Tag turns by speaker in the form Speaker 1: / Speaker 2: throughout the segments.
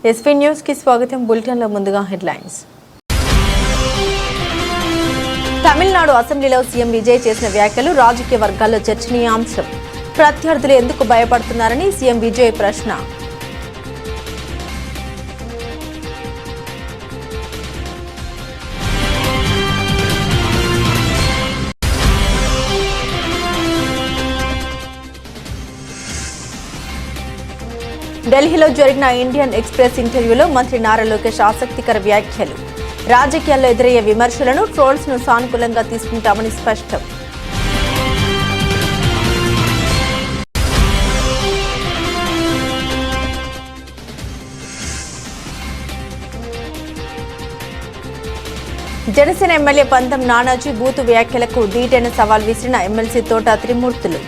Speaker 1: SP news కి స్వాగతం. బులెటిన్లో ముందుగా హెడ్లైన్స్. తమిళనాడు అసెంబ్లీలో సీఎం విజయ్ చేసిన వ్యాఖ్యలు రాజకీయ వర్గాల్లో చర్చనీయాంశం. ప్రత్యర్థులు ఎందుకు భయపడుతున్నారని సీఎం విజయ్ ప్రశ్న. ఢిల్లీలో జరిగిన ఇండియన్ ఎక్స్ప్రెస్ ఇంటర్వ్యూలో మంత్రి నారా లోకేష్ ఆసక్తికర వ్యాఖ్యలు. రాజకీయాల్లో ఎదురయ్యే విమర్శలను, ట్రోల్స్ ను సానుకూలంగా తీసుకుంటామని స్పష్టం. జనసేన ఎమ్మెల్యే పంతం నానాజీ బూతు వ్యాఖ్యలకు ధీటైన సవాల్ విసిరిన ఎమ్మెల్సీ తోట త్రిమూర్తులు.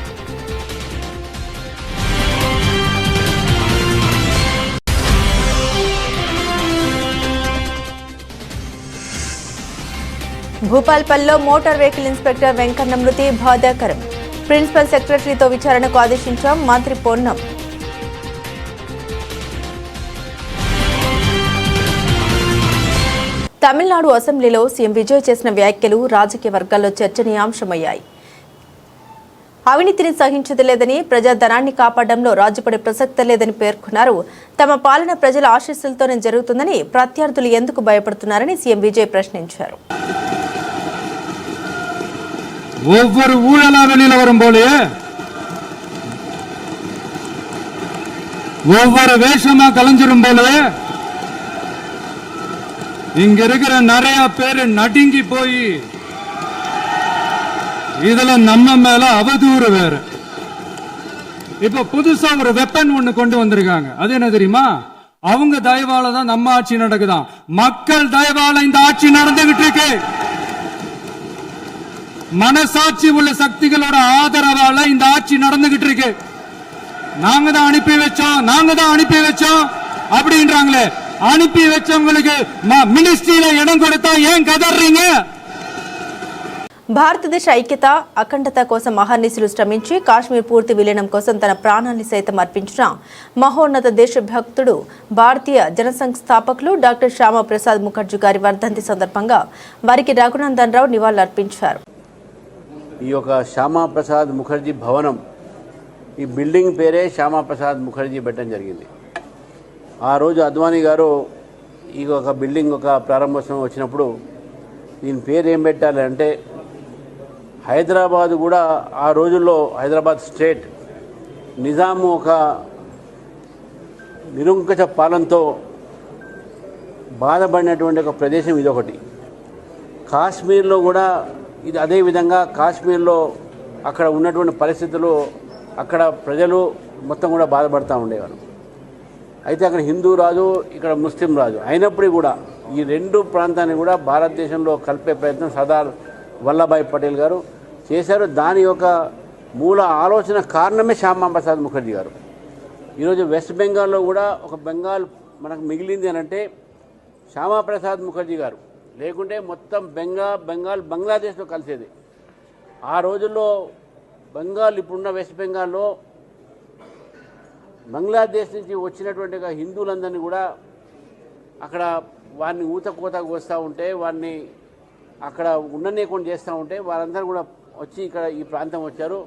Speaker 1: భూపాల్పల్లిలో మోటార్ వెహికల్ ఇన్స్పెక్టర్ వెంకన్న మృతి బాధాకరం. ప్రిన్సిపల్ సెక్రటరీతో విచారణకు ఆదేశించాం మంత్రి పొన్నం. తమిళనాడు అసెంబ్లీలో సీఎం విజయ్ చేసిన వ్యాఖ్యలు రాజకీయ వర్గాల్లో చర్చనీయాంశమయ్యాయి. అవినీతిని సహించలేదని, ప్రజాధనాన్ని కాపాడడంలో రాజీపడే ప్రసక్తే లేదని పేర్కొన్నారు. తమ పాలన ప్రజల ఆశీస్సులతోనే జరుగుతుందని, ప్రత్యర్థులు ఎందుకు భయపడుతున్నారని సీఎం విజయ్ ప్రశ్నించారు.
Speaker 2: ஒவ்வொரு ஊழலா வெளியில வரும் போலயே ஒவ்வொரு வேஷமா கலைஞ்சிரும் போலயே இங்க இருக்கிற நிறைய பேரு நடுங்கி போய் இதுல நம்ம மேல அவதூறு வேற. இப்ப புதுசா ஒரு வெப்பன் ஒண்ணு கொண்டு வந்திருக்காங்க. அது என்ன தெரியுமா? அவங்க தயவால தான் நம்ம ஆட்சி நடக்குதான். மக்கள் தயவால இந்த ஆட்சி நடந்துகிட்டு இருக்கு. மனசாட்சி உள்ள சக்திகளோட ஆதரவால இந்த ஆட்சி நடந்துகிட்டு இருக்கு. நாங்க தான் அனுப்பி வச்சோம் அப்படின்றாங்களே. அனுப்பி வச்சவங்களுக்கு மினிஸ்ட்ரியில இடம் கொடுத்தா ஏன் கதறீங்க?
Speaker 1: భారతదేశ ఐక్యత, అఖండత కోసం మహర్నిశలు శ్రమించి కాశ్మీర్ పూర్తి విలీనం కోసం తన ప్రాణాన్ని సైతం అర్పించిన మహోన్నత దేశభక్తుడు, భారతీయ జనసంఘ్ స్థాపకులు డాక్టర్ శ్యామా ప్రసాద్ ముఖర్జీ గారి వర్ధంతి సందర్భంగా వారికి రఘునందన్ రావు నివాళులర్పించారు.
Speaker 3: ఈ యొక్క శ్యామా ప్రసాద్ ముఖర్జీ భవనం, ఈ బిల్డింగ్ పేరే శ్యామా ప్రసాద్ ముఖర్జీ పెట్టడం జరిగింది. ఆ రోజు అద్వానీ గారు ఈ ఒక బిల్డింగ్ ఒక ప్రారంభోత్సవం వచ్చినప్పుడు దీని పేరు ఏం పెట్టాలి అంటే, హైదరాబాద్ కూడా ఆ రోజుల్లో హైదరాబాద్ స్టేట్ నిజాము ఒక నిరంకుశ పాలనతో బాధపడినటువంటి ఒక ప్రదేశం ఇదొకటి. కాశ్మీర్లో కూడా ఇది అదే విధంగా కాశ్మీర్లో అక్కడ ఉన్నటువంటి పరిస్థితులు, అక్కడ ప్రజలు మొత్తం కూడా బాధపడుతూ ఉండేవారు. అయితే అక్కడ హిందూ రాజు, ఇక్కడ ముస్లిం రాజు అయినప్పటికీ కూడా ఈ రెండు ప్రాంతాన్ని కూడా భారతదేశంలో కలిపే ప్రయత్నం సర్దార్ వల్లభాయ్ పటేల్ గారు చేశారు. దాని యొక్క మూల ఆలోచన కారణమే శ్యామా ప్రసాద్ ముఖర్జీ గారు. ఈరోజు వెస్ట్ బెంగాల్లో కూడా ఒక బెంగాల్ మనకు మిగిలింది అని అంటే శ్యామా ప్రసాద్ ముఖర్జీ గారు, లేకుంటే మొత్తం బెంగాల్ బంగ్లాదేశ్లో కలిసేది. ఆ రోజుల్లో బెంగాల్, ఇప్పుడున్న వెస్ట్ బెంగాల్లో బంగ్లాదేశ్ నుంచి వచ్చినటువంటి హిందువులందరినీ కూడా అక్కడ వారిని ఊతకోత కోస్తూ ఉంటే, వారిని అక్కడ ఉండనీయకుండా చేస్తూ ఉంటే వారందరూ కూడా వచ్చి ఇక్కడ ఈ ప్రాంతం వచ్చారు.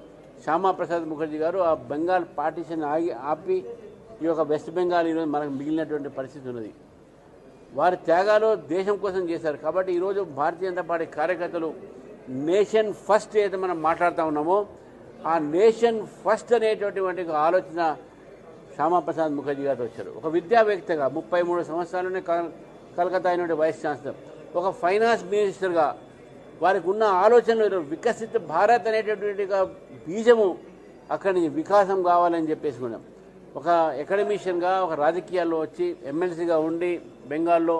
Speaker 3: శ్యామా ప్రసాద్ ముఖర్జీ గారు ఆ బెంగాల్ పార్టీషన్ ఆపి ఈ యొక్క వెస్ట్ బెంగాల్ ఈరోజు మనకు మిగిలినటువంటి పరిస్థితి ఉన్నది. వారి త్యాగాలు దేశం కోసం చేశారు. కాబట్టి ఈరోజు భారతీయ జనతా పార్టీ కార్యకర్తలు నేషన్ ఫస్ట్ ఏదైతే మనం మాట్లాడుతూ ఉన్నామో, ఆ నేషన్ ఫస్ట్ అనేటటువంటి ఆలోచన శ్యామా ప్రసాద్ ముఖర్జీ గారితో వచ్చారు. ఒక విద్యావేత్తగా 33 సంవత్సరాలనే కలకత్తా అయినటువంటి వైస్ ఛాన్సలర్, ఒక ఫైనాన్స్ మినిస్టర్గా వారికి ఉన్న ఆలోచనలు వికసిత భారత్ అనేటటువంటి బీజము అక్కడి నుంచి వికాసం కావాలని చెప్పేసుకున్నాం. ఒక అకాడమిషియన్గా, ఒక రాజకీయాల్లో వచ్చి ఎమ్మెల్సీగా ఉండి బెంగాల్లో,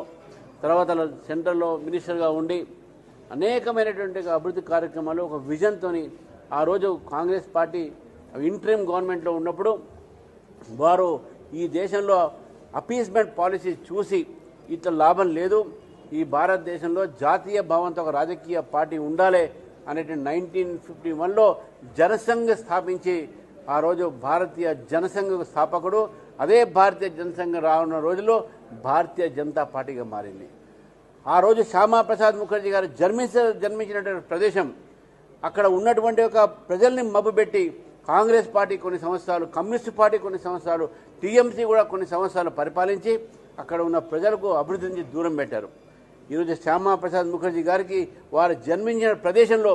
Speaker 3: తర్వాత సెంట్రల్లో మినిస్టర్గా ఉండి అనేకమైనటువంటి అభివృద్ధి కార్యక్రమాలు ఒక విజన్తోని ఆ రోజు కాంగ్రెస్ పార్టీ ఇంటరిమ్ గవర్నమెంట్లో ఉన్నప్పుడు వారు ఈ దేశంలో అపీస్మెంట్ పాలసీ చూసి ఇట్లా లాభం లేదు, ఈ భారతదేశంలో జాతీయ భావంతో ఒక రాజకీయ పార్టీ ఉండాలి అనేటువంటి 1951లో జనసంఘ్ స్థాపించి ఆ రోజు భారతీయ జనసంఘ స్థాపకుడు, అదే భారతీయ జనసంఘ రానున్న రోజుల్లో భారతీయ జనతా పార్టీగా మారింది. ఆ రోజు శ్యామాప్రసాద్ ముఖర్జీ గారు జన్మించినటువంటి ప్రదేశం, అక్కడ ఉన్నటువంటి ఒక ప్రజల్ని మభ్యపెట్టి కాంగ్రెస్ పార్టీ కొన్ని సంవత్సరాలు, కమ్యూనిస్ట్ పార్టీ కొన్ని సంవత్సరాలు, టీఎంసీ కూడా కొన్ని సంవత్సరాలు పరిపాలించి అక్కడ ఉన్న ప్రజలకు అభివృద్ధి నుంచి దూరం పెట్టారు. ఈరోజు శ్యామాప్రసాద్ ముఖర్జీ గారికి వారు జన్మించిన ప్రదేశంలో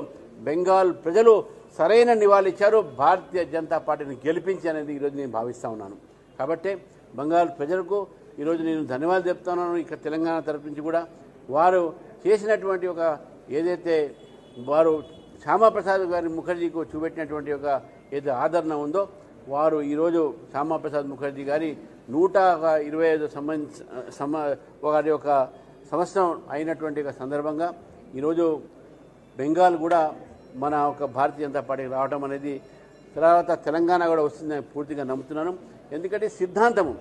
Speaker 3: బెంగాల్ ప్రజలు సరైన నివాళిచ్చారు. భారతీయ జనతా పార్టీని గెలిపించి అనేది ఈరోజు నేను భావిస్తూ ఉన్నాను. కాబట్టి బెంగాల్ ప్రజలకు ఈరోజు నేను ధన్యవాదాలు చెప్తున్నాను. ఇక తెలంగాణ తరపు నుంచి కూడా వారు చేసినటువంటి ఒక ఏదైతే వారు శ్యామాప్రసాద్ గారి ముఖర్జీకి చూపెట్టినటువంటి ఒక ఏదైతే ఆదరణ ఉందో, వారు ఈరోజు శ్యామాప్రసాద్ ముఖర్జీ గారి 125 సంవత్సరం అయినటువంటి ఒక సందర్భంగా ఈరోజు బెంగాల్ కూడా మన ఒక భారతీయ జనతా పార్టీకి రావడం అనేది, తర్వాత తెలంగాణ కూడా వస్తుందని పూర్తిగా నమ్ముతున్నాను. ఎందుకంటే సిద్ధాంతము,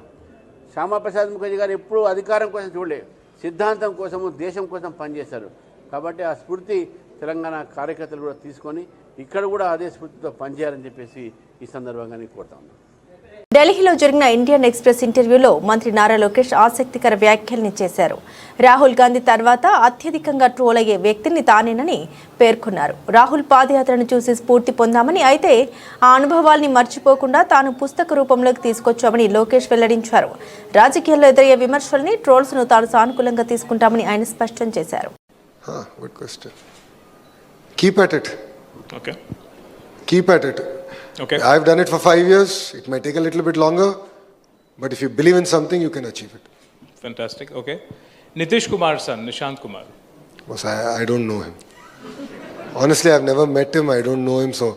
Speaker 3: శ్యామాప్రసాద్ ముఖర్జీ గారు ఎప్పుడూ అధికారం కోసం చూడలేదు, సిద్ధాంతం కోసము దేశం కోసం పనిచేశారు. కాబట్టి ఆ స్ఫూర్తి తెలంగాణ కార్యకర్తలు కూడా తీసుకొని ఇక్కడ కూడా అదే స్ఫూర్తితో పనిచేయాలని చెప్పేసి ఈ సందర్భంగా నేను కోరుతా ఉన్నాను.
Speaker 1: ఢిల్లీలో జరిగిన ఇండియన్ ఎక్స్ప్రెస్ ఇంటర్వ్యూలో మంత్రి నారా లోకేష్ ఆసక్తికర వ్యాఖ్యల్ని చేశారు. రాహుల్ గాంధీ తర్వాత అత్యధికంగా ట్రోల్ అయ్యే వ్యక్తిని తానేనని పేర్కొన్నారు. రాహుల్ పాదయాత్రను చూసి స్ఫూర్తి పొందామని, అయితే ఆ అనుభవాల్ని మర్చిపోకుండా తాను పుస్తక రూపంలోకి తీసుకొచ్చామని లోకేష్ వెల్లడించారు. రాజకీయాల్లో ఎదురయ్యే విమర్శల్ని, ట్రోల్స్ను తాను సానుకూలంగా తీసుకుంటామని ఆయన స్పష్టం చేశారు.
Speaker 4: Keep at it.
Speaker 5: Okay.
Speaker 4: Keep at it.
Speaker 5: Okay.
Speaker 4: I've done it for 5 years. It might take a little bit longer, but if you believe in something, you can achieve it.
Speaker 5: Fantastic. Okay. Nitish Kumar's son, Nishant Kumar.
Speaker 4: Boss, I don't know him. Honestly, I've never met him. I don't know him, so.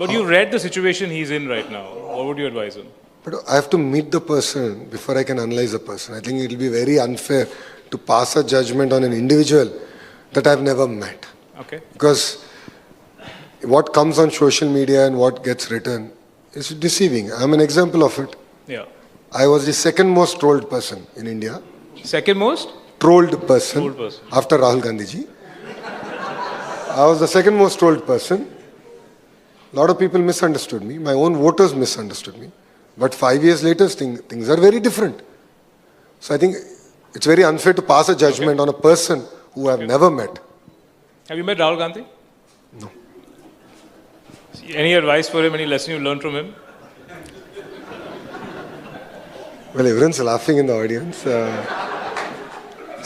Speaker 5: But you read the situation he's in right now. What would you advise him?
Speaker 4: But I have to meet the person before I can analyze the person. I think it will be very unfair to pass a judgment on an individual that I've never met.
Speaker 5: Okay.
Speaker 4: Because what comes on social media and what gets written is deceiving. I'm an example of it.
Speaker 5: Yeah.
Speaker 4: I was the second most trolled person in India.
Speaker 5: Second most?
Speaker 4: Trolled person.
Speaker 5: Trolled person.
Speaker 4: After Rahul Gandhi ji. I was the second most trolled person. A lot of people misunderstood me. My own voters misunderstood me. But 5 years later, things are very different. So I think it's very unfair to pass a judgment on a person who I've never met.
Speaker 5: Have you met Rahul Gandhi?
Speaker 4: No.
Speaker 5: Any advice for him? Any lesson you learned from him?
Speaker 4: Well, everyone's laughing in the audience.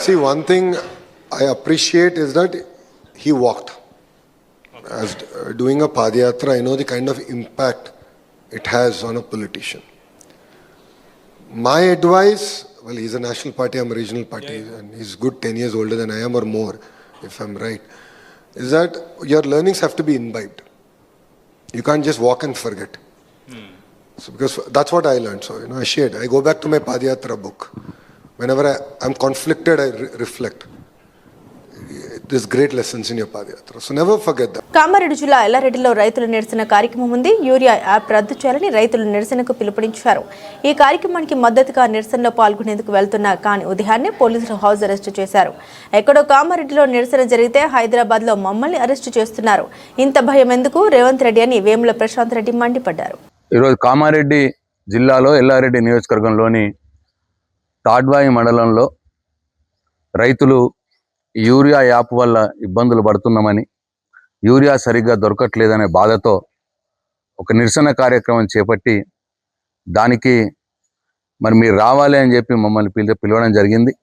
Speaker 4: See, one thing I appreciate is that he walked. Okay. As doing a Padayatra, I know the kind of impact it has on a politician. My advice, well, he's a national party, I'm a regional party, and he's good 10 years older than I am or more, if I'm right, is that your learnings have to be imbibed. You can't just walk and forget. So because that's what I learned. So, I shared. I go back to my Padayatra book. Whenever I'm conflicted, I reflect. There's great lessons in your Padayatra. So never forget that.
Speaker 1: Kamareddy జిల్లా ఎల్లారెడ్డిలో రైతుల నిరసన కార్యక్రమం ఉంది. Urea app రద్దు చేయాలని రైతులు నిరసనకు పిలుపునిచ్చారు. ఈ కార్యక్రమానికి మద్దతుగా నిరసనలో పాల్గొనేందుకు వెళ్తున్న కాని ఉదయాన్నే పోలీసులు హౌస్ అరెస్టు చేశారు. ఎక్కడో కామారెడ్డిలో నిరసన జరిగితే హైదరాబాద్లో మమ్మల్ని అరెస్టు చేస్తున్నారు. ఇంత భయం ఎందుకు? రేవంత్ రెడ్డి అని వేముల ప్రశాంత్ రెడ్డి మండిపడ్డారు.
Speaker 6: ఈరోజు కామారెడ్డి జిల్లాలో ఎల్లారెడ్డి నియోజకవర్గంలోని తాడ్వాయి మండలంలో రైతులు యూరియా యాప్ వల్ల ఇబ్బందులు పడుతున్నామని, యూరియా సరిగ్గా దొరకట్లేదనే బాధతో ఒక నిరసన కార్యక్రమం చేపట్టి దానికి మరి మీరు రావాలి అని చెప్పి మమ్మల్ని పిలవడం జరిగింది.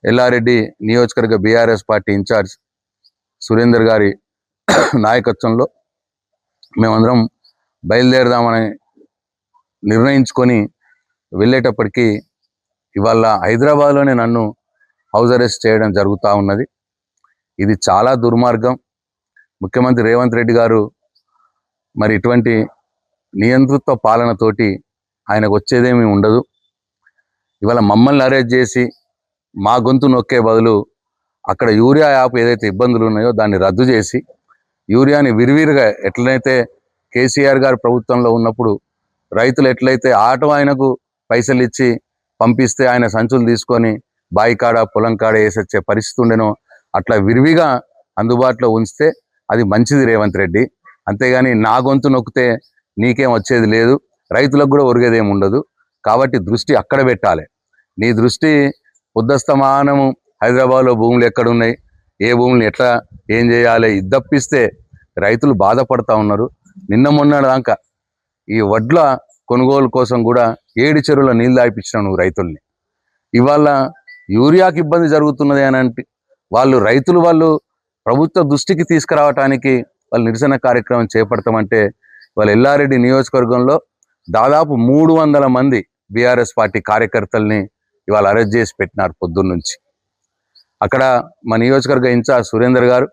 Speaker 6: ఎల్లారెడ్డి నియోజకవర్గ బీఆర్ఎస్ పార్టీ ఇన్ఛార్జ్ సురేందర్ గారి నాయకత్వంలో మేమందరం బయలుదేరదామని నిర్ణయించుకొని వెళ్ళేటప్పటికీ ఇవాళ హైదరాబాద్లోనే నన్ను హౌస్ అరెస్ట్ చేయడం జరుగుతూ ఉన్నది. ఇది చాలా దుర్మార్గం. ముఖ్యమంత్రి రేవంత్ రెడ్డి గారు మరి ఇటువంటి నియంతృత్వ పాలనతోటి ఆయనకు వచ్చేదేమీ ఉండదు. ఇవాళ మమ్మల్ని అరెస్ట్ చేసి మా గొంతు నొక్కే బదులు అక్కడ యూరియా యాప్ ఏదైతే ఇబ్బందులు ఉన్నాయో దాన్ని రద్దు చేసి యూరియాని విరివిరిగా ఎట్లయితే కేసీఆర్ గారు ప్రభుత్వంలో ఉన్నప్పుడు రైతులు ఎట్లయితే ఆటో ఆయనకు పైసలు ఇచ్చి పంపిస్తే ఆయన సంచులు తీసుకొని బాయి కాడ పొలం కాడ వేసొచ్చే పరిస్థితి ఉండేనో అట్లా విరివిగా అందుబాటులో ఉంచితే అది మంచిది రేవంత్ రెడ్డి. అంతేగాని నా గొంతు నొక్కితే నీకేం వచ్చేది లేదు, రైతులకు కూడా ఒరిగేదేమి ఉండదు. కాబట్టి దృష్టి అక్కడ పెట్టాలి. నీ దృష్టి ఉద్దస్తమానము హైదరాబాద్లో భూములు ఎక్కడున్నాయి, ఏ భూములు ఎట్లా ఏం చేయాలి ఇది తప్పిస్తే రైతులు బాధపడతా ఉన్నారు. నిన్న మొన్న దాకా ఈ వడ్ల కొనుగోలు కోసం కూడా 7 చెరువుల నీళ్ళు దాయిపించినావు నువ్వు రైతుల్ని. ఇవాళ యూరియాకి ఇబ్బంది జరుగుతున్నది అని అంటే రైతులు ప్రభుత్వ దృష్టికి తీసుకురావటానికి వాళ్ళు నిరసన కార్యక్రమం చేపడతామంటే వాళ్ళ ఎల్లారెడ్డి నియోజకవర్గంలో దాదాపు 300 మంది బీఆర్ఎస్ పార్టీ కార్యకర్తల్ని ఇవాళ అరెస్ట్ చేసి పెట్టినారు పొద్దున్నుంచి. అక్కడ మా నియోజకవర్గ ఇన్ఛార్జ్ సురేందర్ గారు,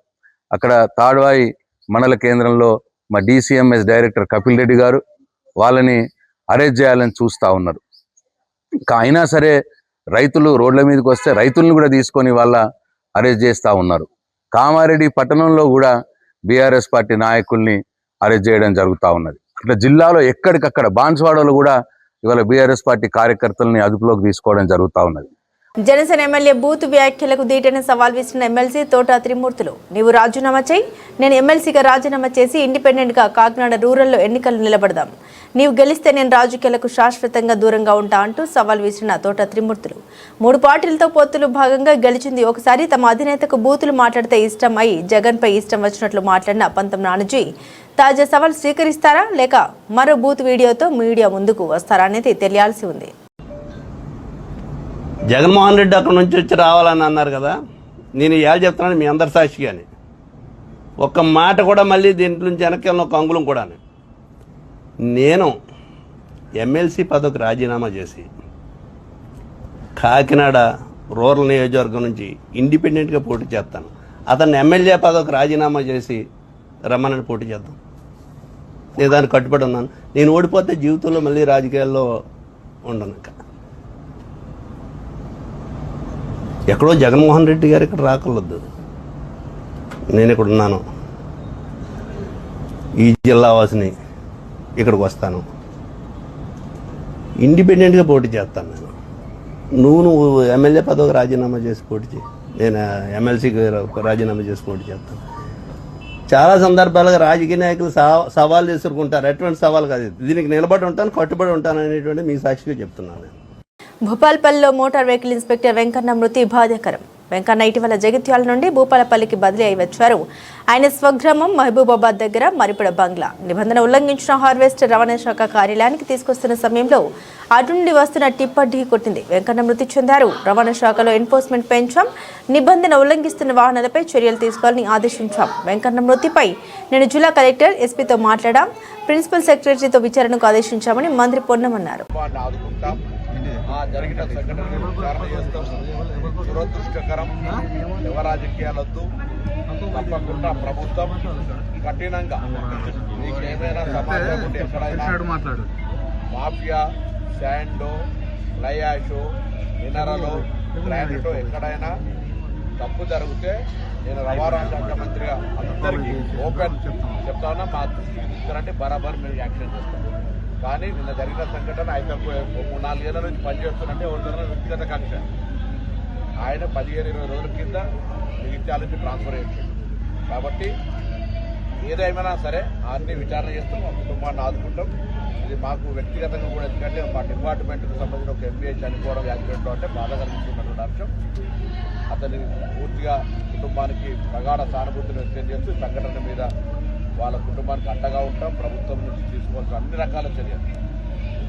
Speaker 6: అక్కడ తాడ్వాయి మండల కేంద్రంలో మా డిసిఎంఎస్ డైరెక్టర్ కపిల్ రెడ్డి గారు వాళ్ళని అరెస్ట్ చేయాలని చూస్తూ ఉన్నారు. అయినా సరే రైతులు రోడ్ల మీదకి వస్తే రైతులను కూడా తీసుకొని వాళ్ళ అరెస్ట్ చేస్తూ ఉన్నారు. కామారెడ్డి పట్టణంలో కూడా బీఆర్ఎస్ పార్టీ నాయకుల్ని అరెస్ట్ చేయడం జరుగుతూ ఉన్నది. అట్లా జిల్లాలో ఎక్కడికక్కడ బాన్స్వాడలో కూడా ఇవాళ బీఆర్ఎస్ పార్టీ కార్యకర్తల్ని అదుపులోకి తీసుకోవడం జరుగుతూ ఉన్నది.
Speaker 1: జనసేన ఎమ్మెల్యే బూత్ వ్యాఖ్యలకు దీటైన సవాల్ విసిన ఎమ్మెల్సీ తోట త్రిమూర్తులు, నీవు రాజీనామా చేయి, నేను ఎమ్మెల్సీగా రాజీనామా చేసి ఇండిపెండెంట్గా కాకినాడ రూరల్లో ఎన్నికలు నిలబడదాం, నీవు గెలిస్తే నేను రాజకీయాలకు శాశ్వతంగా దూరంగా ఉంటా అంటూ సవాల్ విసిరిన తోట త్రిమూర్తులు 3 పార్టీలతో పొత్తులు భాగంగా గెలిచింది ఒకసారి. తమ అధినేతకు బూతులు మాట్లాడితే ఇష్టం అయి జగన్పై ఇష్టం వచ్చినట్లు మాట్లాడిన పంతం నానజీ తాజా సవాల్ స్వీకరిస్తారా లేక మరో బూత్ వీడియోతో మీడియా ముందుకు వస్తారా అనేది తెలియాల్సి ఉంది.
Speaker 7: జగన్మోహన్ రెడ్డి అక్కడ నుంచి వచ్చి రావాలని అన్నారు కదా, నేను ఇవాళ చెప్తున్నాను మీ అందరి సాక్షిగాని, ఒక్క మాట కూడా మళ్ళీ దీంట్లో నుంచి వెనక్కి వెళ్ళిన ఒక అంగుళం కూడా నేను ఎమ్మెల్సీ పదవికి రాజీనామా చేసి కాకినాడ రూరల్ నియోజకవర్గం నుంచి ఇండిపెండెంట్గా పోటీ చేస్తాను. అతన్ని ఎమ్మెల్యే పదవికి రాజీనామా చేసి రమ్మని పోటీ చేద్దాం. నేను దానికి కట్టుబడి ఉన్నాను. నేను ఓడిపోతే జీవితంలో మళ్ళీ రాజకీయాల్లో ఉండను. ఎక్కడో జగన్మోహన్ రెడ్డి గారు ఇక్కడ రాకూడదు, నేను ఇక్కడ ఉన్నాను, ఈ జిల్లా వాసిని, ఇక్కడికి వస్తాను, ఇండిపెండెంట్గా పోటీ చేస్తాను. నువ్వు ఎమ్మెల్యే పదవికి రాజీనామా చేసి పోటీ చేయి, నేను ఎమ్మెల్సీకి రాజీనామా చేసి పోటీ చేస్తాను. చాలా సందర్భాలుగా రాజకీయ నాయకులు సవాల్ చేసుకుంటారు. ఎటువంటి సవాల్ కాదు, దీనికి నిలబడి ఉంటాను, కట్టుబడి ఉంటాను అనేటువంటి మీ సాక్షిగా చెప్తున్నాను నేను.
Speaker 1: భూపాలపల్లిలో మోటార్ వెహికల్ ఇన్స్పెక్టర్ వెంకన్న మృతి బాధాకరం. వెంకన్న ఇటీవల జగిత్యాల నుండి భూపాలపల్లికి బదిలీ అయి వచ్చారు. ఆయన స్వగ్రామం మహబూబాబాద్ దగ్గర మరిపడ బంగ్లా నిబంధన ఉల్లంఘించిన హార్వెస్టర్ రవాణా శాఖ కార్యాలయానికి తీసుకొస్తున్న సమయంలో అటు నుండి వస్తున్న టిప్పర్ ఢీ కొట్టింది. వెంకన్న మృతి చెందారు. రవాణా శాఖలో ఎన్ఫోర్స్మెంట్ పెంచాం, నిబంధన ఉల్లంఘిస్తున్న వాహనాలపై చర్యలు తీసుకోవాలని ఆదేశించాం. వెంకన్న మృతిపై నేను జిల్లా కలెక్టర్ ఎస్పీతో మాట్లాడాం, ప్రిన్సిపల్ సెక్రటరీతో విచారణకు ఆదేశించామని మంత్రి పొన్నమన్నారు.
Speaker 8: జరిగిన సంఘటనను విచారణ చేస్తాం. దురదృష్టకరం, యువ రాజకీయాలొద్దు. తప్పకుండా ప్రభుత్వం కఠినంగా మీకు ఏమైనా సమాచారం ఉంటే ఎక్కడైనా మాఫియా, శాండో, లయాషో, మినరలో, గ్రానైటో ఎక్కడైనా తప్పు జరిగితే నేను రవాణా శాఖ మంత్రిగా అందరికీ ఓపెన్ చెప్తా ఉన్నా, మా దృష్టికి తీసుకురంటే బరాబర్ మీరు యాక్షన్ చేస్తాం. కానీ నిన్న జరిగిన సంఘటన ఆయన 3-4 ఏళ్ల నుంచి పనిచేస్తున్నట్టే ఎవరిదైనా వ్యక్తిగత కక్ష. ఆయన 15-20 రోజుల కింద జగిత్యాల నుంచి ట్రాన్స్ఫర్ చేశారు. కాబట్టి ఏదేమైనా సరే అన్ని విచారణ చేస్తూ మా కుటుంబాన్ని ఆదుకుంటాం. ఇది మాకు వ్యక్తిగతంగా కూడా, ఎందుకంటే మా డిపార్ట్మెంట్కి సంబంధించిన ఒక ఎంబీఏ చనిపోవడం యాక్సిడెంట్లో అంటే బాధ కలిగిస్తున్నటువంటి అంశం. అతని పూర్తిగా కుటుంబానికి ప్రగాఢ సానుభూతిని వ్యక్తం చేస్తూ సంఘటన మీద వాళ్ళ కుటుంబానికి అండగా ఉంటాం. ప్రభుత్వం నుంచి తీసుకోవాల్సిన అన్ని రకాల చర్యలు,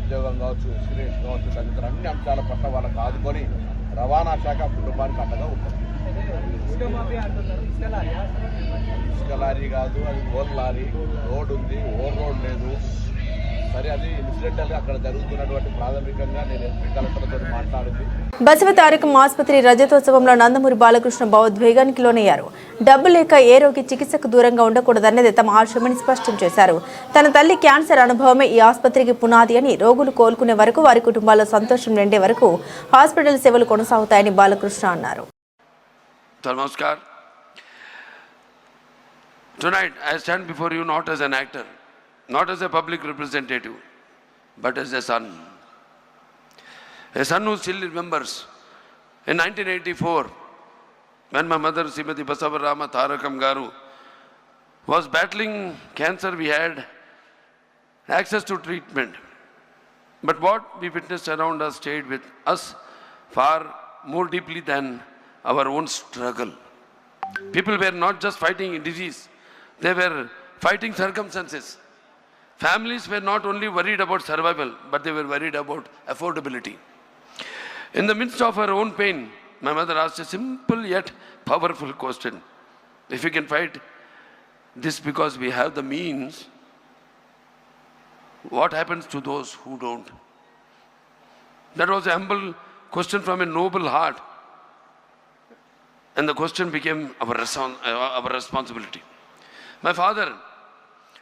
Speaker 8: ఉద్యోగం కావచ్చు, ఇన్సూరెన్స్ కావచ్చు, తదితర అన్ని అంశాల పట్ల వాళ్ళకి ఆదుకొని రవాణా శాఖ కుటుంబానికి అండగా ఉంటుంది. ఇసుక లారీ కాదు, అది ఓర్ లారీ. రోడ్ ఉంది, ఓవర్ రోడ్ లేదు. సరే, అది ఇన్సిడెంటల్గా అక్కడ జరుగుతున్నటువంటి ప్రాథమికంగా నేను ఎస్పీ కలెక్టర్తో మాట్లాడింది.
Speaker 1: బసవ తారకం ఆసుపత్రి రజతోత్సవంలో నందమూరి బాలకృష్ణ భావోద్వేగానికి లోనయ్యారు. డబ్బు లేక ఏ రోగి చికిత్సకు దూరంగా ఉండకూడదన్నది తమ ఆశయమని స్పష్టం చేశారు. తన తల్లి క్యాన్సర్ అనుభవమే ఈ ఆసుపత్రికి పునాది అని, రోగులు కోలుకునే వరకు వారి కుటుంబాల్లో సంతోషం నిండే వరకు హాస్పిటల్ సేవలు కొనసాగుతాయని బాలకృష్ణ అన్నారు.
Speaker 9: Namaskar. Tonight I stand before you not as an actor, not as a public representative, but as a son. A son who still remembers in 1984 when my mother Srimati Basavarama Tarakam Garu was battling cancer. We had access to treatment, but what we witnessed around us stayed with us far more deeply than our own struggle. People were not just fighting disease, they were fighting circumstances. Families were not only worried about survival, but they were worried about affordability. In the midst of her own pain, my mother asked a simple yet powerful question. If we can fight this because we have the means, what happens to those who don't? That was a humble question from a noble heart. And the question became our responsibility. My father,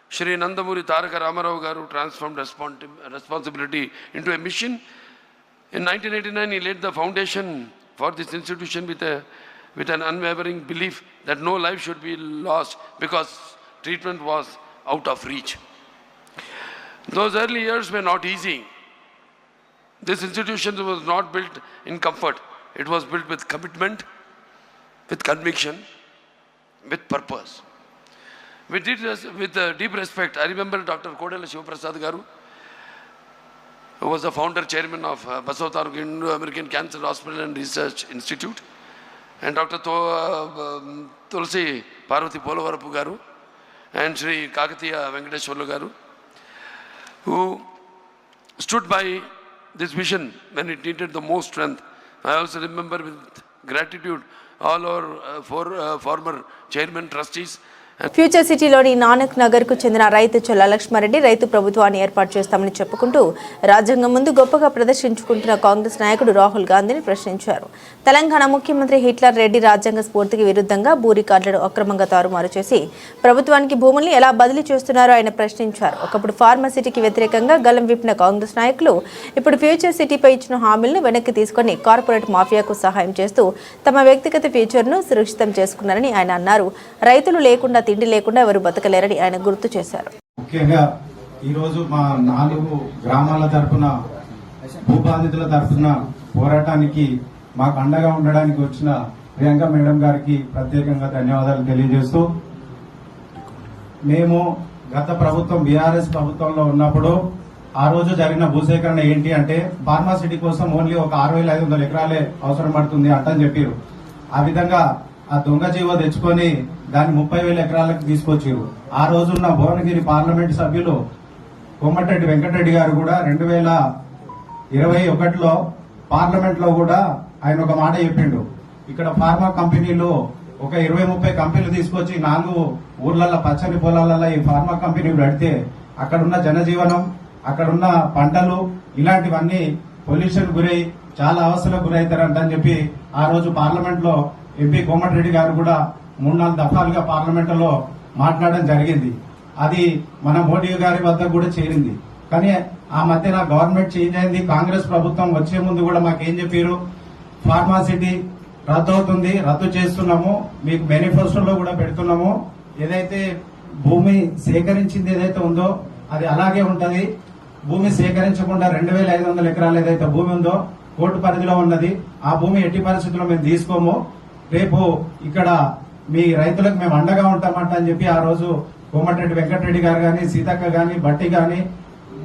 Speaker 9: Shri Nandamuri Taraka Ramarao Garu, transformed responsibility into a mission. In 1989, he laid the foundation for this institution with an unwavering belief that no life should be lost because treatment was out of reach. Those early years were not easy. This institution was not built in comfort. It was built with commitment, with conviction, with purpose. With deep respect, I remember Dr. Kodala Shivaprasad Garu, who was the founder chairman of Basavataru Indo-American Cancer Hospital and Research Institute, and Dr. Tulsi Parvati Polavarapu Garu, and Sri Kakatiya Venkateshwarlu Garu, who stood by this vision when it needed the most strength. I also remember with gratitude all our former chairman, trustees.
Speaker 1: Future సిటీలోని నానక్ నగర్కు చెందిన రైతు చొల్ల లక్ష్మారెడ్డి రైతు ప్రభుత్వాన్ని ఏర్పాటు చేస్తామని చెప్పుకుంటూ రాజ్యాంగం ముందు గొప్పగా ప్రదర్శించుకుంటున్న కాంగ్రెస్ నాయకుడు రాహుల్ గాంధీని ప్రశ్నించారు. తెలంగాణ ముఖ్యమంత్రి హిట్లర్ రెడ్డి రాజ్యాంగ స్ఫూర్తికి విరుద్ధంగా భూ రికార్డులను అక్రమంగా తారుమారు చేసి ప్రభుత్వానికి భూముల్ని ఎలా బదిలీ చేస్తున్నారో ఆయన ప్రశ్నించారు. ఒకప్పుడు ఫార్మసిటీకి వ్యతిరేకంగా గలం విప్పిన కాంగ్రెస్ నాయకులు ఇప్పుడు ఫ్యూచర్ సిటీపై ఇచ్చిన హామీలను వెనక్కి తీసుకుని కార్పొరేట్ మాఫియాకు సహాయం చేస్తూ తమ వ్యక్తిగత ఫ్యూచర్ను సురక్షితం చేసుకున్నారని ఆయన అన్నారు. రైతులు లేకుండా తిండి లేకుండా ఎవరు బతకలేరని ఆయన గుర్తు చేశారు.
Speaker 10: ముఖ్యంగా ఈరోజు మా 4 గ్రామాల తరఫున భూబాధితుల తరఫున పోరాటానికి మాకు అండగా ఉండడానికి వచ్చిన ప్రియాంక మేడం గారికి ప్రత్యేకంగా ధన్యవాదాలు తెలియజేస్తూ, మేము గత ప్రభుత్వం బీఆర్ఎస్ ప్రభుత్వంలో ఉన్నప్పుడు ఆ రోజు జరిగిన భూసేకరణ ఏంటి అంటే ఫార్మాసిటీ కోసం ఓన్లీ ఒక 6,500 ఎకరాలే అవసరం పడుతుంది అంటని చెప్పారు. ఆ విధంగా ఆ దొంగ జీవో తెచ్చుకొని దాన్ని 30,000 ఎకరాలకు తీసుకొచ్చారు. ఆ రోజున్న భువనగిరి పార్లమెంట్ సభ్యులు కొమ్మటిరెడ్డి వెంకటరెడ్డి గారు కూడా 2021లో పార్లమెంట్ లో కూడా ఆయన ఒక మాట చెప్పిండు. ఇక్కడ ఫార్మా కంపెనీలు ఒక 20-30 కంపెనీలు తీసుకొచ్చి 4 ఊర్లలో పచ్చని పొలాలలో ఈ ఫార్మా కంపెనీలు పెడితే అక్కడున్న జనజీవనం, అక్కడున్న పంటలు ఇలాంటివన్నీ పొల్యూషన్ గురై చాలా అవస్థలకు గురవుతారంటని చెప్పి ఆ రోజు పార్లమెంట్ లో ఎంపీ కోమటిరెడ్డి గారు కూడా 3-4 దఫాలుగా పార్లమెంట్ లో మాట్లాడడం జరిగింది. అది మన మోడీ గారి వద్ద కూడా చేరింది. కానీ ఆ మధ్యన గవర్నమెంట్ చేంజ్ అయింది. కాంగ్రెస్ ప్రభుత్వం వచ్చే ముందు కూడా మాకేం చెప్పారు, ఫార్మాసిటీ రద్దు అవుతుంది, రద్దు చేస్తున్నాము, మీకు మేనిఫెస్టోలో కూడా పెడుతున్నాము, ఏదైతే భూమి సేకరించింది ఏదైతే ఉందో అది అలాగే ఉంటది, భూమి సేకరించకుండా 2,500 ఎకరాలు ఏదైతే భూమి ఉందో కోర్టు పరిధిలో ఉన్నది, ఆ భూమి ఎట్టి పరిస్థితుల్లో మేము తీసుకోము, రేపు ఇక్కడ మీ రైతులకు మేము అండగా ఉంటామంట అని చెప్పి ఆ రోజు కోమటిరెడ్డి వెంకటరెడ్డి గారు గాని, సీతక్క గాని, బట్టి గాని,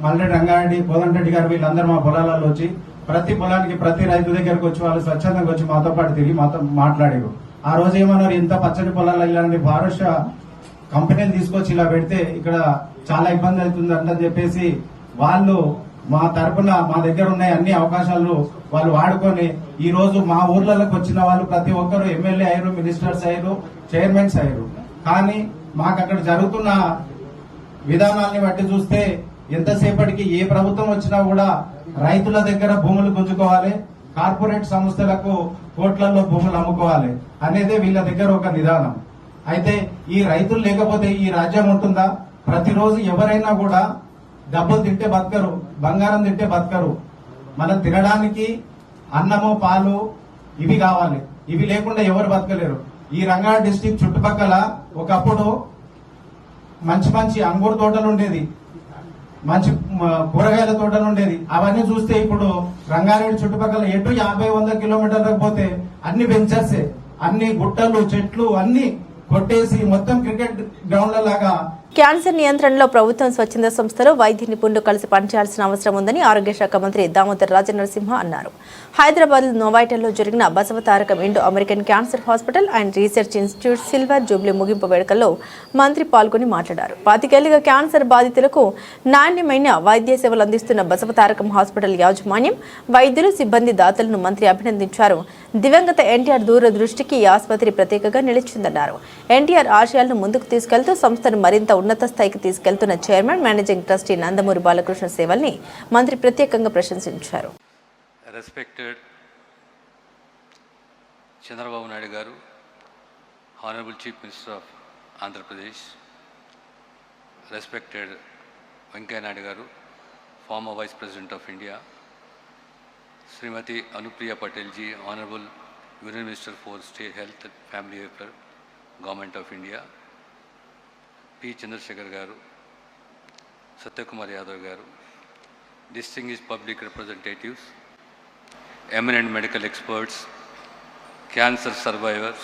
Speaker 10: మల్లెడ్డి రంగారెడ్డి, కోదండరెడ్డి గారు వీళ్ళందరూ మా పొలాలలో వచ్చి ప్రతి పొలానికి ప్రతి రైతు దగ్గరకు వచ్చి వాళ్ళు స్వచ్ఛందంగా వచ్చి మాతో పాటు తిరిగి మాతో మాట్లాడారు. ఆ రోజు ఏమన్నారు, ఇంత పచ్చని పొలాల్లో ఇలాంటి భారత కంపెనీలు తీసుకొచ్చి ఇలా పెడితే ఇక్కడ చాలా ఇబ్బంది అవుతుందని చెప్పేసి వాళ్ళు మా తరపున మా దగ్గర ఉన్న అన్ని అవకాశాలు వాళ్ళు వాడుకొని ఈ రోజు మా ఊర్లలోకి వచ్చిన వాళ్ళు ప్రతి ఒక్కరు ఎమ్మెల్యే అయ్యారు, మినిస్టర్స్ అయ్యారు, చైర్మన్స్ అయ్యారు. కానీ మాకు అక్కడ జరుగుతున్న విధానాల్ని బట్టి చూస్తే ఎంతసేపటికి ఏ ప్రభుత్వం వచ్చినా కూడా రైతుల దగ్గర భూములు గుంజుకోవాలి, కార్పొరేట్ సంస్థలకు కోట్లలో భూములు అమ్ముకోవాలి అనేదే వీళ్ళ దగ్గర ఒక విధానం. అయితే ఈ రైతులు లేకపోతే ఈ రాజ్యం ఉంటుందా? ప్రతిరోజు ఎవరైనా కూడా డబ్బులు తింటే బతకరు, బంగారం తింటే బతకరు. మనం తినడానికి అన్నము, పాలు ఇవి కావాలి, ఇవి లేకుండా ఎవరు బతకలేరు. ఈ రంగారెడ్డి డిస్టిక్ చుట్టుపక్కల ఒకప్పుడు మంచి మంచి అంగూరు తోటలు ఉండేది, మంచి కూరగాయల తోటలు ఉండేది. అవన్నీ చూస్తే ఇప్పుడు రంగారెడ్డి చుట్టుపక్కల ఎటు 50-100 కిలోమీటర్లకు పోతే అన్ని వెంచర్సే, అన్ని గుట్టలు, చెట్లు అన్ని కొట్టేసి మొత్తం క్రికెట్ గ్రౌండ్ల లాగా
Speaker 1: క్యాన్సర్ నియంత్రణలో ప్రభుత్వం స్వచ్ఛంద సంస్థలు వైద్య నిపుణులు కలిసి పనిచేయాల్సిన అవసరం ఉందని ఆరోగ్య శాఖ మంత్రి దామోదర్ రాజనరసింహ అన్నారు. హైదరాబాద్ నోవాయిటల్లో జరిగిన Basavatarakam Indo American cancer hospital and research institute silver Jubilee ముగింపు వేడుకల్లో మంత్రి పాల్గొని మాట్లాడారు. 25 ఏళ్లుగా క్యాన్సర్ బాధితులకు నాణ్యమైన వైద్య సేవలు అందిస్తున్న బసవతారకం హాస్పిటల్ యాజమాన్యం, వైద్యులు, సిబ్బంది, దాతలను మంత్రి అభినందించారు. దివంగత ఎన్టీఆర్ దూరదృష్టికి ఈ ఆసుపత్రి ప్రత్యేకంగా నిలిచిందన్నారు. ఎన్టీఆర్ ఆశయాలను ముందుకు తీసుకెళ్తూ సంస్థను మరింత ఉన్నత స్థాయికి తీసుకెళ్తున్న chairman, managing trustee Nandamuri Balakrishna సేవల్ని మంత్రి ప్రత్యేకంగా ప్రశంసించారు.
Speaker 11: Respected Chandrababu Naidu garu, Honorable Chief Minister of Andhra Pradesh, respected Venkaiah Naidu garu, former Vice President of India, Srimati Anupriya Patel ji, Honorable Union Minister for State Health and Family Welfare, Government of India, P. Chandrasekhar garu, Satyakumar Yadav garu, distinguished public representatives, eminent medical experts, cancer survivors,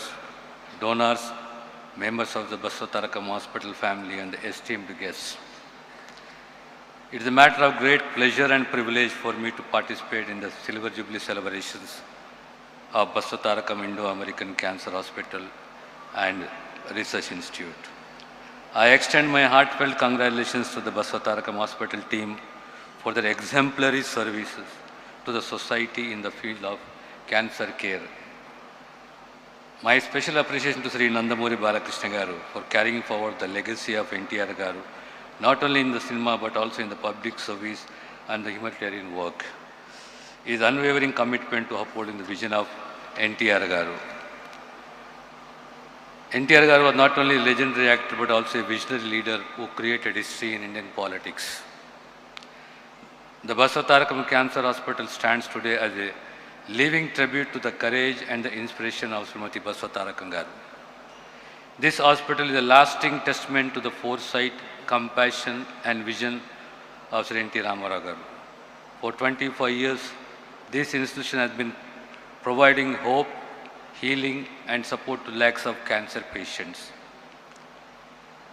Speaker 11: donors, members of the Basavatarakam Hospital family and esteemed guests. It is a matter of great pleasure and privilege for me to participate in the Silver Jubilee celebrations of Basavatarakam Indo-American Cancer Hospital and Research Institute. I extend my heartfelt congratulations to the Basavatarakam Hospital team for their exemplary services to the society in the field of cancer care. My special appreciation to Sri Nandamuri Balakrishna garu for carrying forward the legacy of NTR garu, not only in the cinema but also in the public service and the humanitarian work. His unwavering commitment to upholding the vision of NTR garu. NTR garu was not only a legendary actor but also a visionary leader who created history in Indian politics. The Basavatarakam Cancer Hospital stands today as a living tribute to the courage and the inspiration of Srimati Basavatarakam garu. This hospital is a lasting testament to the foresight, compassion and vision of Sri N.T. Ramarao garu. For 25 years, this institution has been providing hope, healing and support to lakhs of cancer patients.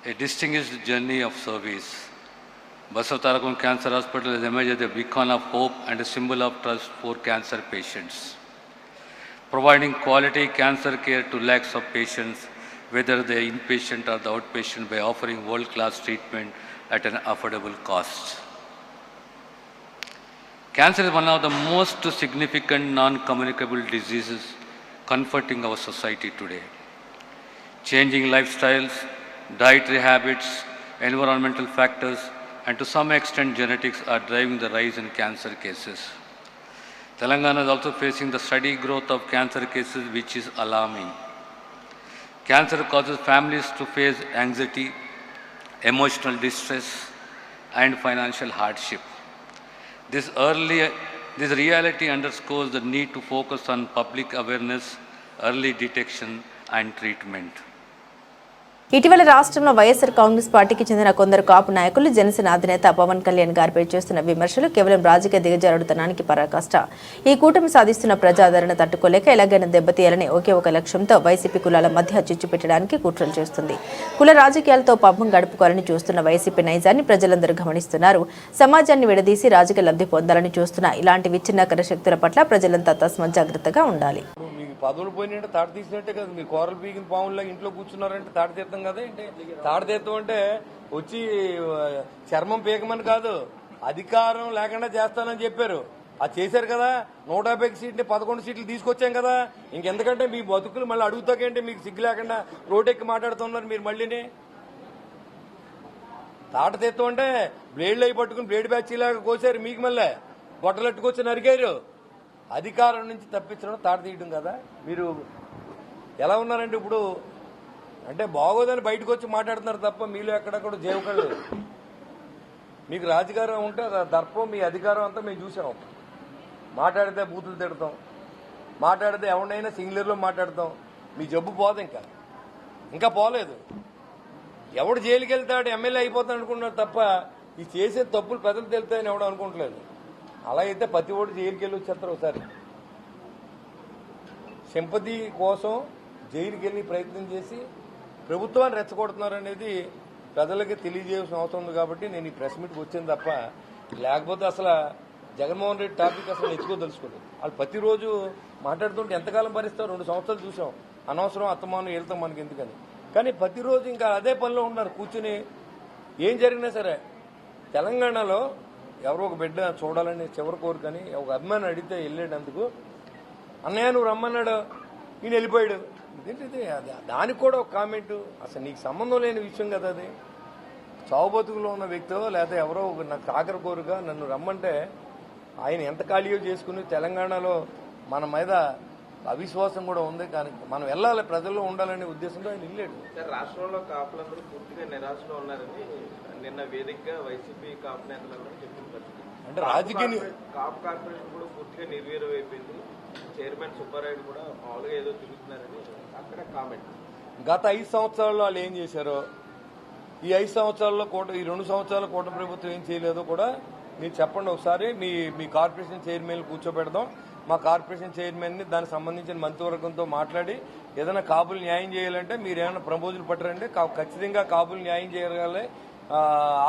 Speaker 11: A distinguished journey of service. Basavatarakam Cancer Hospital has emerged as a beacon of hope and a symbol of trust for cancer patients, providing quality cancer care to lakhs of patients, whether they are inpatient or the outpatient, by offering world-class treatment at an affordable cost. Cancer is one of the most significant non-communicable diseases confronting our society today. Changing lifestyles, dietary habits, environmental factors, and to some extent genetics are driving the rise in cancer cases. Telangana is also facing the steady growth of cancer cases, which is alarming. Cancer causes families to face anxiety, emotional distress, and financial hardship. This reality underscores the need to focus on public awareness, early detection, and treatment.
Speaker 1: ఇటీవల రాష్ట్రంలో వైఎస్ఆర్ కాంగ్రెస్ పార్టీకి చెందిన కొందరు కాపు నాయకులు జనసేన అధినేత పవన్ కళ్యాణ్ గారిపై చేస్తున్న విమర్శలు కేవలం రాజకీయ దిగజారుడుతనానికి పరాకాష్ట. ఈ కూటమి సాధిస్తున్న ప్రజాదరణ తట్టుకోలేక ఎలాగైనా దెబ్బతీయాలని ఒకే ఒక లక్ష్యంతో వైసీపీ కులాల మధ్య చిచ్చు పెట్టడానికి కుట్రలు చేస్తుంది. కుల రాజకీయాలతో పబ్బం గడుపుకోవాలని చూస్తున్న వైసీపీ నైజాన్ని ప్రజలందరూ గమనిస్తున్నారు. సమాజాన్ని విడదీసి రాజకీయ లబ్ధి పొందాలని చూస్తున్న ఇలాంటి విచ్ఛిన్నకర శక్తుల పట్ల ప్రజలంతా తస్మాత్ జాగ్రత్తగా ఉండాలి.
Speaker 12: పదవులు పోయినట్టే తాడు తీసినట్టే కదా, మీరు కూరలు పీకిన పాముల్లా ఇంట్లో కూర్చున్నారంటే తాడు తీర్థం కదా. ఏంటి తాడు తీర్థం అంటే వచ్చి చర్మం పీకమని కాదు, అధికారం లేకుండా చేస్తానని చెప్పారు. అది చేశారు కదా. 150 సీట్లు 11 సీట్లు తీసుకొచ్చాం కదా. ఇంకెందుకంటే మీ బతుకులు మళ్ళీ అడుగుతాకేంటి, మీకు సిగ్గు లేకుండా రోడ్డెక్కి మాట్లాడుతున్నారు మీరు. మళ్ళీనే తాట తీర్థం అంటే బ్లేడ్లు అయి పట్టుకుని బ్లేడ్ బ్యాచీలాగా కోసారు, మీకు మళ్ళీ గొట్టలెట్టుకొచ్చి నరికారు. అధికారం నుంచి తప్పించడం తాట తీయడం కదా. మీరు ఎలా ఉన్నారంటే ఇప్పుడు అంటే బాగోదని బయటకు వచ్చి మాట్లాడుతున్నారు తప్ప మీలో ఎక్కడెక్కడ జేవకళ్ళు. మీకు రాజకీయం ఉంటే దర్పం, మీ అధికారం అంతా మేము చూసాం. మాట్లాడితే బూతులు తిడతాం, మాట్లాడితే ఎవరినైనా సింగులర్లో మాట్లాడతాం. మీ జబ్బు పోదు, ఇంకా పోలేదు. ఎవడు జైలుకి వెళ్తాడు, ఎమ్మెల్యే అయిపోతాడు అనుకుంటున్నాడు తప్ప ఈ చేసే తప్పులు ప్రజలు తెలుస్తాయని ఎవడు అనుకుంటలేదు. అలా అయితే ప్రతి ఓటు జైలుకి వెళ్ళి వచ్చేస్తారు. ఒకసారి సింపతి కోసం జైలుకి వెళ్ళి ప్రయత్నం చేసి ప్రభుత్వాన్ని రెచ్చగొడుతున్నారు అనేది ప్రజలకి తెలియజేయాల్సిన అవసరం ఉంది కాబట్టి నేను ఈ ప్రెస్ మీట్కి వచ్చాను తప్ప, లేకపోతే అసలు జగన్మోహన్ రెడ్డి టాపిక్ అసలు తెలుసుకోలేదు. వాళ్ళు ప్రతిరోజు మాట్లాడుతుంటే ఎంతకాలం భరిస్తారు? 2 సంవత్సరాలు చూసాం. అనవసరం అత్తమానం వెళ్తాం మనకి ఎందుకని. కానీ ప్రతిరోజు ఇంకా అదే పనిలో ఉన్నారు కూర్చుని. ఏం జరిగినా సరే తెలంగాణలో ఎవరో ఒక బిడ్డ చూడాలని చివరి కోరికని ఒక అభిమాని అడిగితే వెళ్ళేటందుకు, అన్నయ్య నువ్వు రమ్మన్నాడు, ఈయన వెళ్ళిపోయాడు. ఇదేంటిది? దానికి కూడా ఒక కామెంటు. అసలు నీకు సంబంధం లేని విషయం కదా అది. చావు బతుకులో ఉన్న వ్యక్తో లేదా ఎవరో నాకు ఆఖరి కోరిక నన్ను రమ్మంటే ఆయన ఎంత ఖాళీయో చేసుకుని తెలంగాణలో మన మీద అవిశ్వాసం కూడా ఉంది. కానీ మనం వెళ్ళాలి, ప్రజల్లో ఉండాలనే ఉద్దేశంతో ఆయన వెళ్ళాడు.
Speaker 13: రాష్ట్రంలో కాపులందరూ పూర్తిగా నిరాశలో ఉన్నారని నిన్న వేదికగా వైసీపీ కాపు నేతలందరూ చెప్పిన పరిస్థితి.
Speaker 12: అంటే రాజకీయ
Speaker 13: కాపు కార్పొరేషన్ కూడా పూర్తిగా నిర్వీర్యం అయిపోయింది. చైర్మన్ సుబ్బారాయుడు కూడా మామూలుగా ఏదో తిరుగుతున్నారని అక్కడ కామెంట్.
Speaker 12: గత 5 సంవత్సరాల్లో వాళ్ళు ఏం చేశారో, ఈ 5 సంవత్సరాల్లో ఈ 2 సంవత్సరాల కూటమి ప్రభుత్వం ఏం చేయలేదో కూడా మీరు చెప్పండి ఒకసారి. మీ కార్పొరేషన్ చైర్మన్ కూర్చోబెడదాం. మా కార్పొరేషన్ చైర్మన్ని దానికి సంబంధించిన మంత్రివర్గంతో మాట్లాడి ఏదైనా కాపులు న్యాయం చేయాలంటే మీరు ఏమైనా ప్రపోజల్ పట్టరండి. ఖచ్చితంగా కాపులు న్యాయం చేయగలగాలి.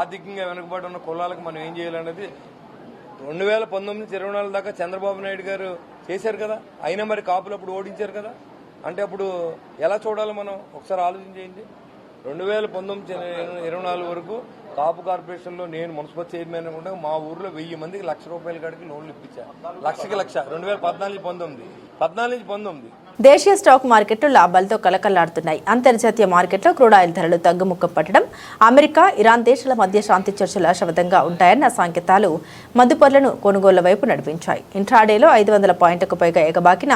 Speaker 12: ఆర్థికంగా వెనుకబడి ఉన్న కులాలకు మనం ఏం చేయాలనేది 2019 నుంచి 24 దాకా చంద్రబాబు నాయుడు గారు చేశారు కదా. అయినా మరి కాపులు అప్పుడు ఓడించారు కదా. అంటే అప్పుడు ఎలా చూడాలి మనం? ఒకసారి ఆలోచన చేయండి. 2019-24 వరకు కాపు కార్పొరేషన్లో నేను మున్సిపల్ చైర్మన్ ఉండగా మా ఊర్లో 1000 మందికి ₹1,00,000 కాడికి లోన్లు ఇప్పించాను. 1,00,000 2014-19
Speaker 1: దేశీయ స్టాక్ మార్కెట్లు లాభాలతో కలకల్లాడుతున్నాయి. అంతర్జాతీయ మార్కెట్లో క్రూడ్ ఆయిల్ ధరలు తగ్గుముఖం పట్టడం, అమెరికా, ఇరాన్ దేశాల మధ్య శాంతి చర్చలు ఆశావదంగా ఉంటాయన్న సంకేతాలు మదుపర్లను కొనుగోళ్ల వైపు నడిపించాయి. ఇంట్రాడేలో 500 పాయింట్లకు పైగా ఎగబాకిన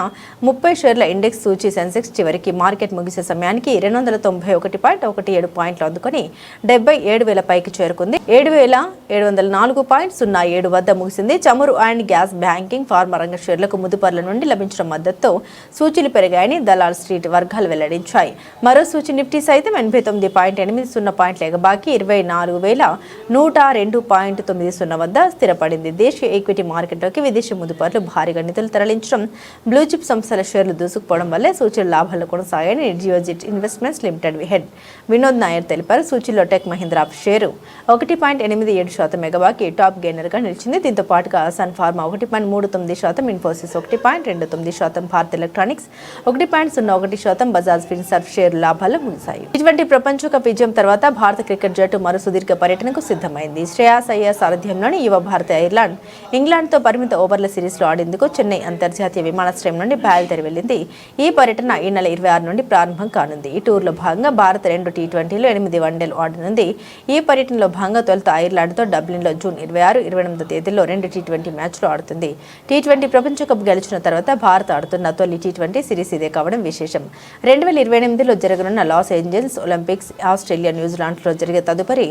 Speaker 1: 30 షేర్ల ఇండెక్స్ సూచీ సెన్సెక్స్ చివరికి మార్కెట్ ముగిసే సమయానికి 291.17 పాయింట్లు అందుకుని 77,000 పైకి చేరుకుంది. 7,704.07 వద్ద ముగిసింది. చమురు అండ్ గ్యాస్, బ్యాంకింగ్, ఫార్మా రంగ షేర్లకు ముదుపర్ల నుండి లభించిన మద్దతుతో సూచీలు పెరిగాయని దలాల్ స్ట్రీట్ వర్గాలు వెల్లడించాయి. మరో సూచీ నిఫ్టీ సైతం 89.80 పాయింట్ల ఎగబాకి 24,102.90 వద్ద స్థిరపడింది. దేశీయ ఈక్విటీ మార్కెట్లోకి విదేశీ ముదుపర్లు భారీగా నిధులు తరలించడం, బ్లూచిప్ సంస్థల షేర్లు దూసుకుపోవడం వల్లే సూచీలు లాభాలు కొనసాగాయని Geojit investments limited head Vinod Nair తెలిపారు. సూచీలో టెక్ మహీంద్రా షేరు 1.87% ఎగబాకి టాప్ గెయినర్ గా నిలిచింది. దీంతో పాటుగా సన్ ఫార్మా 1.39%, ఇన్ఫోసిస్ 1.29%, భారత్ ఎలక్ట్రానిక్స్ 1.01%, బజాజ్ ఫిన్సర్వ్ షేర్ లాభాలు ముగిశాయి. T20 ప్రపంచ కప్ విజయం తర్వాత భారత క్రికెట్ జట్టు మరో సుదీర్ఘ పర్యటనకు సిద్ధమైంది. శ్రేయాస్ అయ్యర్ సారథ్యంలోని యువ భారత ఐర్లాండ్ ఇంగ్లాండ్తో పరిమిత ఓవర్ల సిరీస్లో ఆడేందుకు చెన్నై అంతర్జాతీయ విమానాశ్రయం నుండి బయలుదేరి వెళ్లింది. ఈ పర్యటన ఈ నెల 26 నుండి ప్రారంభం కానుంది. ఈ టూర్లో భాగంగా భారత్ 2 T20లు, 8 వన్డేలు ఆడనుంది. ఈ పర్యటనలో భాగంగా తొలుత ఐర్లాండ్తో డబ్లిన్లో జూన్ 26, 28 తేదీల్లో 2 T20 మ్యాచ్లు ఆడుతుంది. T20 ప్రపంచ కప్ గెలిచిన తర్వాత భారత్ ఆడుతున్న తొలి T20 సిరీస్ ఇదే కావడం విశేషం. 2028లో జరగనున్న లాస్ ఏంజల్స్ ఒలింపిక్స్, ఆస్ట్రేలియా, న్యూజిలాండ్లో జరిగే తదుపరి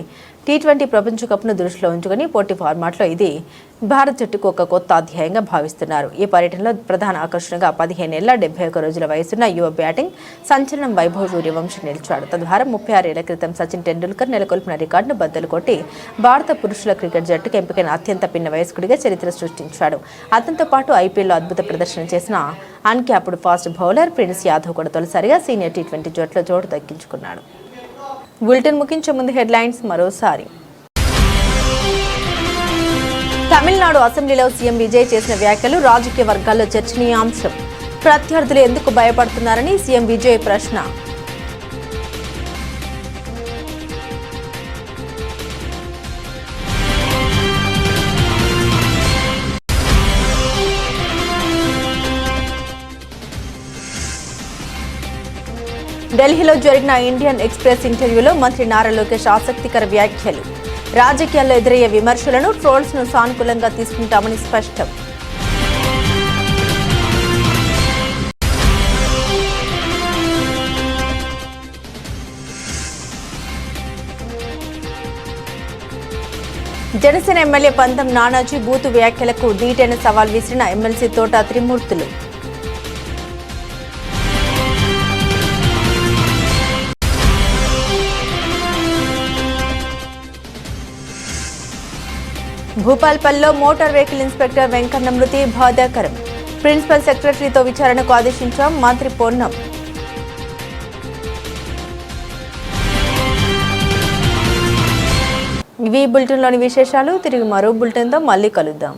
Speaker 1: T20 ప్రపంచ కప్ను దృష్టిలో ఉంచుకుని పోటీ ఫార్మాట్లో ఇది భారత్ జట్టుకు ఒక కొత్త అధ్యాయంగా భావిస్తున్నారు. ఈ పర్యటనలో ప్రధాన ఆకర్షణగా 15 ఏళ్ల 71 రోజుల వయసున్న యువ బ్యాటింగ్ సంచలనం వైభవ్ సూర్యవంశీ నిలిచాడు. తద్వారా 36 ఏళ్ల క్రితం సచిన్ టెండూల్కర్ నెలకొల్పిన రికార్డును బద్దలు కొట్టి భారత పురుషుల క్రికెట్ జట్టుకు ఎంపికైన అత్యంత పిన్న వయస్కుడిగా చరిత్ర సృష్టించాడు. అతనితో పాటు ఐపీఎల్లో అద్భుత ప్రదర్శన చేసిన uncapped fast bowler prince Yadav కూడా తొలిసారిగా సీనియర్ T20 జట్టులో చోటు దక్కించుకున్నాడు. బులెటిన్ ముగించే ముందు హెడ్లైన్స్ మరోసారి. తమిళనాడు అసెంబ్లీలో సీఎం విజయ్ చేసిన వ్యాఖ్యలు రాజకీయ వర్గాల్లో చర్చనీయాంశం. ప్రత్యర్థులు ఎందుకు భయపడుతున్నారని సీఎం విజయ్ ప్రశ్న. ఢిల్లీలో జరిగిన ఇండియన్ ఎక్స్ప్రెస్ ఇంటర్వ్యూలో మంత్రి నారా లోకేష్ ఆసక్తికర వ్యాఖ్యలు. రాజకీయాల్లో ఎదురయ్యే విమర్శలను, ట్రోల్స్ను సానుకూలంగా తీసుకుంటామని స్పష్టం. జనసేన ఎమ్మెల్యే పంతం నానాజీ బూతు వ్యాఖ్యలకు ధీటైన సవాల్ విసిరిన ఎమ్మెల్సీ తోట త్రిమూర్తులు. భూపాల్పల్లిలో మోటార్ వెహికల్ ఇన్స్పెక్టర్ వెంకన్న మృతి బాధాకరం. ప్రిన్సిపల్ సెక్రటరీతో విచారణకు ఆదేశించాం మంత్రి పొన్నం. ఇవి బులెటిన్లోని విశేషాలు. తిరిగి మరో బులెటిన్తో మళ్ళీ కలుద్దాం.